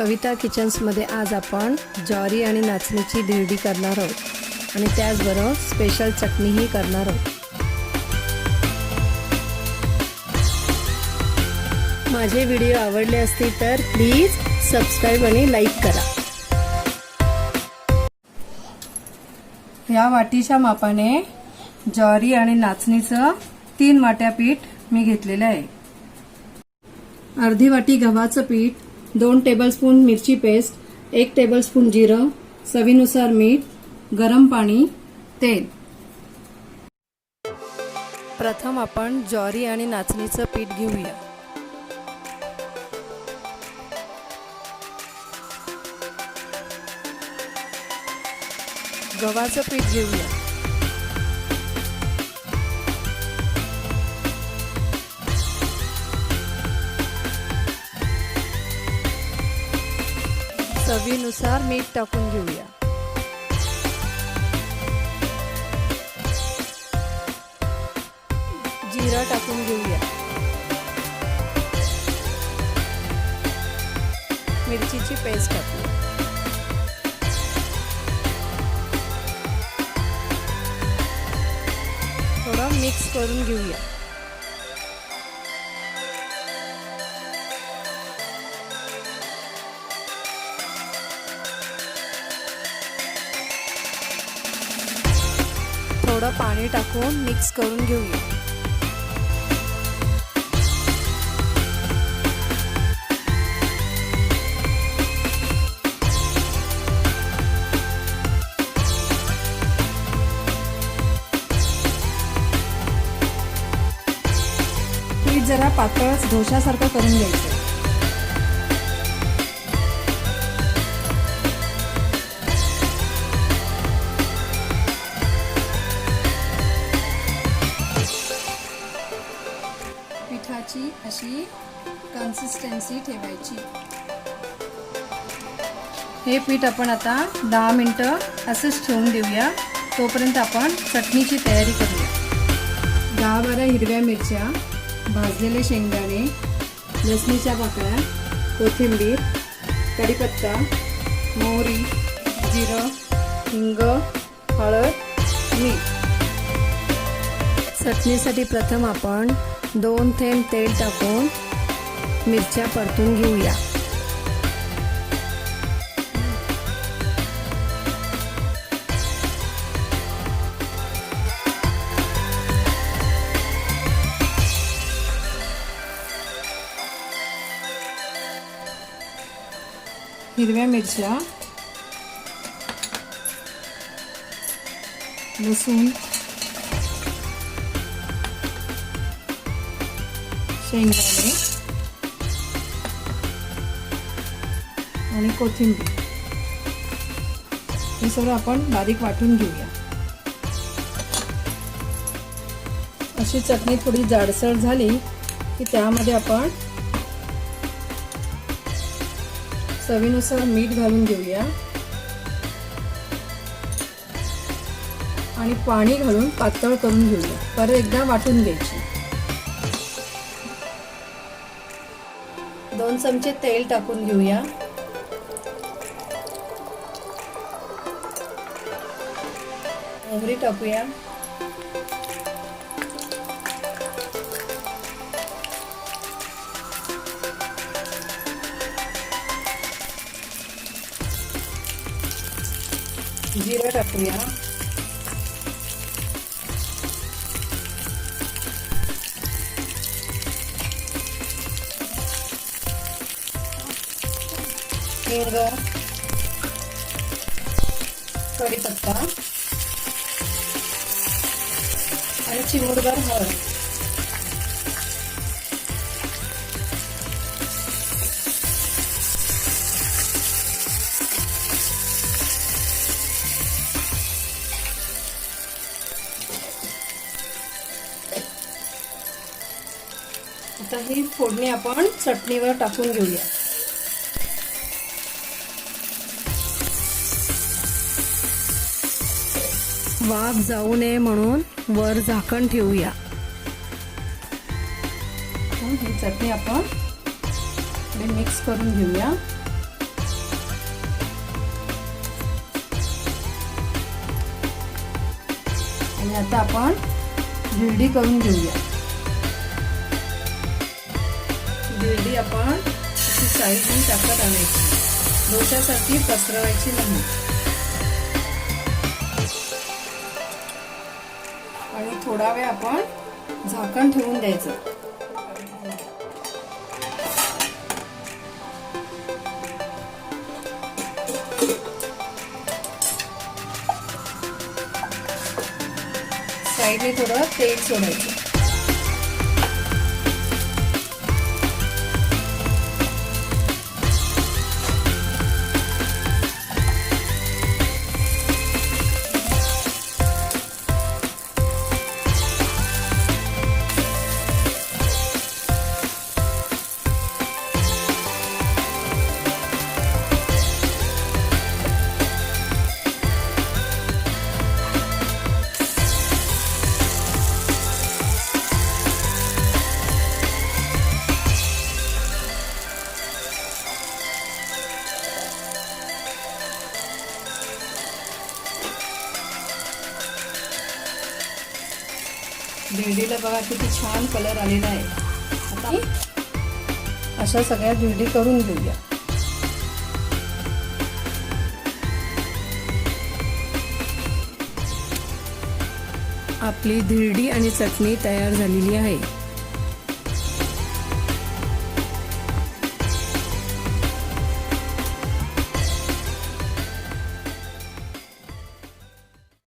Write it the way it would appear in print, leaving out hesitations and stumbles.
कविता किचन्समध्ये आज आपण ज्वारी आणि नाचणीची धिरडी करणार आहोत आणि त्याचबरोबर स्पेशल चटणीही करणार आहोत। माझे व्हिडिओ आवडले असतील तर प्लीज सबस्क्राइब आणि लाईक करा। या वाटीच्या मापाने ज्वारी आणि नाचणीचं 3 वाट्या पीठ मी घेतलेलं आहे। अर्धी वाटी गव्हाचं पीठ, 2 टेबलस्पून मिरची पेस्ट, 1 टेबलस्पून जिरं, चवीनुसार मीठ, गरम पाणी, तेल। प्रथम आपण ज्वारी आणि नाचणीचं पीठ घेऊया। गव्हाचं पीठ घेऊया। चवीनुसार मीठ टाकून घेऊया। जिरा टाकून घेऊया। मिरचीची पेस्ट टाकूया। थोडं मिक्स करून घेऊया। थोडं पाणी टाकून मिक्स करून घेऊया। पीठ जरा पातळ डोशासारखं करून घ्यायचं। पिठाची अशी कन्सिस्टन्सी ठेवायची। हे पीठ आपण आता 10 मिनिटं असंच ठेवून देऊया। तोपर्यंत आपण चटणीची तयारी करूया। 10-12 हिरव्या मिरच्या, भाजलेले शेंगदाणे, लसणीच्या पाकळ्या, कोथिंबीर, कढीपत्ता, मोहरी, जिरं, हिंग, हळद, मीठ। चटणीसाठी प्रथम आपण 2 थेंब तेल टाकून मिरच्या परतून घेऊया। हिरव्या मिरच्या, लसूण, शेंगदाणे आणि कोथिंबीर हे सर्व आपण बारीक वाटून घेऊया। अशी चटणी थोडी जाडसर झाली की त्यामध्ये आपण चवीनुसार मीठ घालून घेऊया आणि पाणी घालून पातळ करून घेऊया। परत एकदा वाटून घ्यायची। 2 चमचे तेल टाकून घेऊया। मोहरी टाकूया। जिरं टाकूया। हिंग, कढीपत्ता आणि चिमूटभर हळद। आता ही फोडणी आपण चटणीवर टाकून घेऊया। वाफ जाऊ नये म्हणून वर झाकण ठेवूया। ही चटणी आपण मिक्स करून घेऊया। आणि आता आपण धिरडी करून घेऊया. धिरडी आपण अशी साईडनी टाकत आणायची, डोश्यासारखी पसरवायची नाही. आणि थोडा वेळ आपण झाकण ठेवून द्यायचं. साईडने थोडं तेल सोडायचं. धिरडीला बघा किती छान कलर आलेला आहे. आता अशा सगळ्या धिरडी करून घेऊया. आपली धिरडी आणि चटणी तयार झालेली आहे.